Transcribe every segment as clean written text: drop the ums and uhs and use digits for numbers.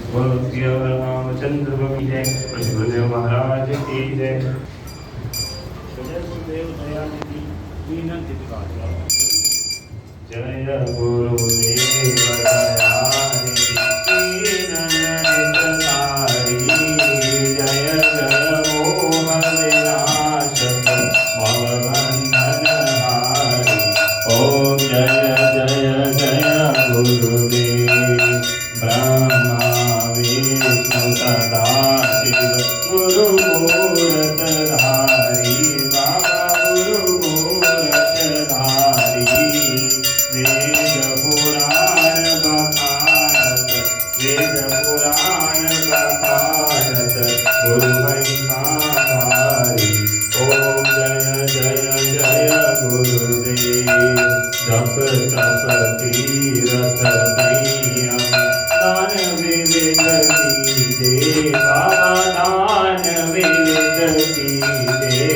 भक्तिया रामचंद्र की जय, पशुदेव महाराज की जय। जय गुरुदेव दयानिधि दीननाथकारी, जय जय मोह विनाशक भवबंधनहारी। ओम जय जय जय गुरुदेव ब्रह्मा विष्णु सदा शिव गुरु मूरत धारी, बाबा गुरु मूरत धारी। वेद पुराण बखानत, वेद पुराण बखानत गुरु महिमा भारी। ओम जय जय जय गुरुदेव, जप तप तीरथ संयम दान विविध कीजे, बाबा दान विविध कीजे।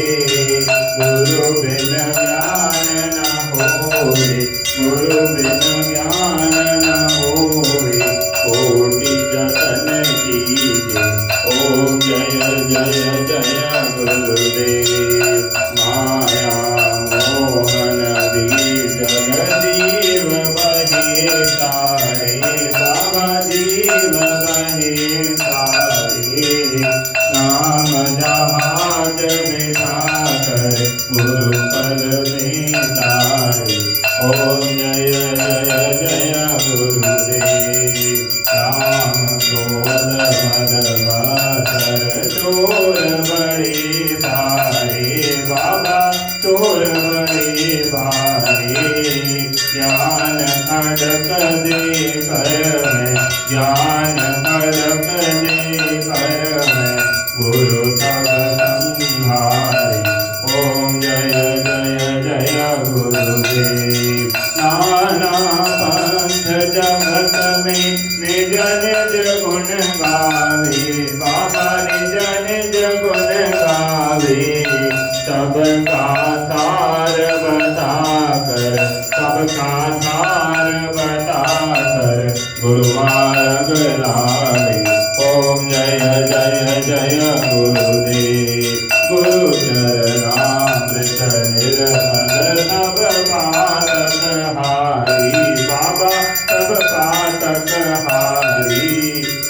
गुरु बिन ज्ञान न होवे, गुरु बिन ज्ञान न होवे, कोटि जतन कीजे। ओम जय जय जय गुरुदेव, माया मोहन बीज जीव बहे तारे, बाबा जीव बहे तारे। नाम जहाज बिठाकर गुरु पद में तारे। ओम जय जय जय गुरुदेव, राम क्रोध मद मत्सर चोर बड़े भारे, बाबा चोर बड़े भारे। ज्ञान खड़क दे कर में, ज्ञान खड़क दे कर में गुरु सब संहारे। ओम जय जय जय गुरुदेव, नाना पंथ जगत में निज निज गुण गावे, बाबा निज निज गुण गावे। सबका सार बताकर, सबका सार बताकर गुरु मार्ग लावे। ओम जय जय जय गुरुदेव, गुरु चरणामृत निर्मल सब पातक हारी, बाबा सब पातक हारी।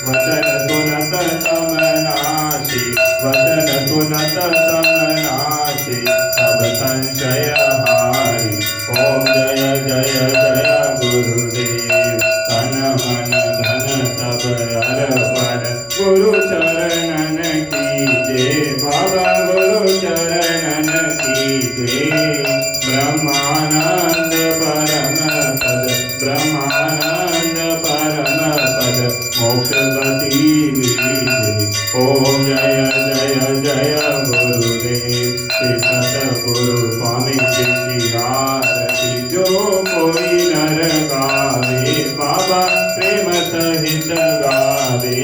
वचन सुनत समनाशी, वचन सुनत समनाशी सब संशय हारी। ओम जय जय जय गुरुदेव, तन मन धन सब अर्पण गुरु चरणन कीजे, बाबा गुरु चरणन कीजे। ब्रह्मानंद परम पद, ब्रह्मानंद परम पद मोक्ष गति लीजे। ओम जय जय जय गुरुदेव, श्री सतगुरु स्वामी जी की आरती जो कोई नर गावे, बाबा प्रेम सहित गावे।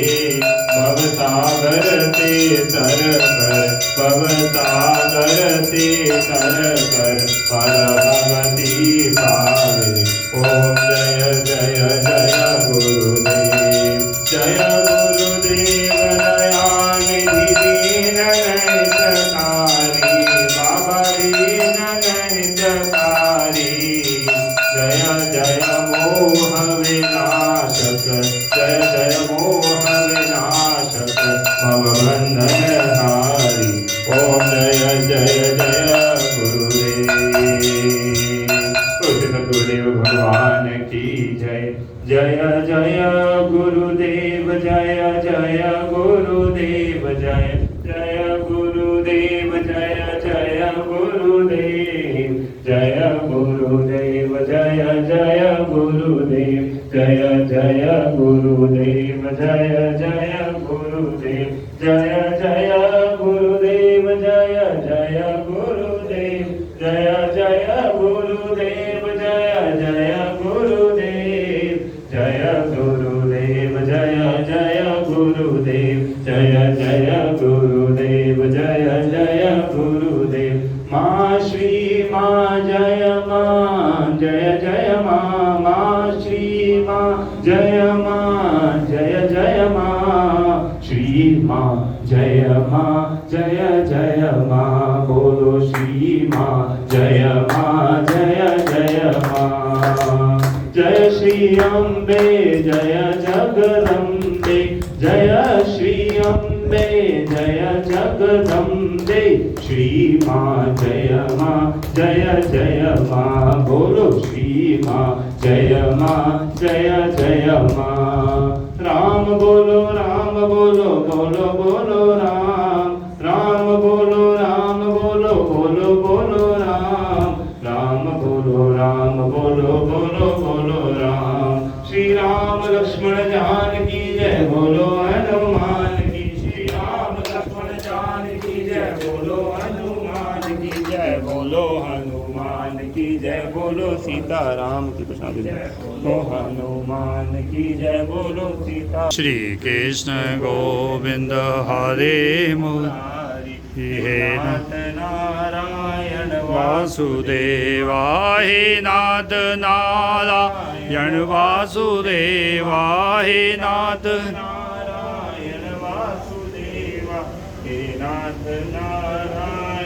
भवसागर से तर कर, भवसागर से तर कर पर भगति पावे। ओम जय जय जय गुरुदेव, जय गुरुदेव दयानिधि दीननाथकारी, बाबा दीननाथकारी। जय जय मोह विनाशक, जय जय मोह विनाशक भवबंधनहारी। ओम जय जय जय गुरुदेव, गुरुदेव भगवान की जय। जय जय गुरुदेव, जय जय गुरुदेव, जय जय गुरुदेव, जय जय गुरुदेव, जय गुरुदेव, जय जय गुरुदेव, जय जय गुरुदेव, जय जय गुरुदेव, जय जय गुरुदेव, जय जय गुरुदेव, जय जय गुरुदेव, जय जय गुरुदेव, जय गुरुदेव, जय जय गुरुदेव, जय जय गुरुदेव, जय जय गुरुदेव। माँ श्री माँ जय माँ, जय जय माँ, माँ श्री माँ जय माँ, जय जय माँ। માં જય માં જય જય માં બોલો શ્રી માં જય માં જય જય માં જય શ્રી અંબે જય જગદંબે જય શ્રી અંબે જય જગદંબે શ્રી માં જય માં બોલો શ્રી માં જય જય માં રામ બોલો બોલો બોલો રામ રામ બોલો બોલો બોલો રામ રામ બોલો બોલો બોલો રામ શ્રી રામ લક્ષ્મણ जानकी जय बोलो हनुमान की श्री राम लक्ष्मण जानकी जय बोलो हनुमान की जय बोलो हनुमान की जय बोलो सीता राम की कृष्ण जय बोलो हनुमान की जय बोलो सीता श्री कृष्ण गोविंद हरे मुरारी हे नारायण वासुदेवा हे नाथ नारायण वासुदेवा हे नाथ नारायण वासुदेवा हे नाथ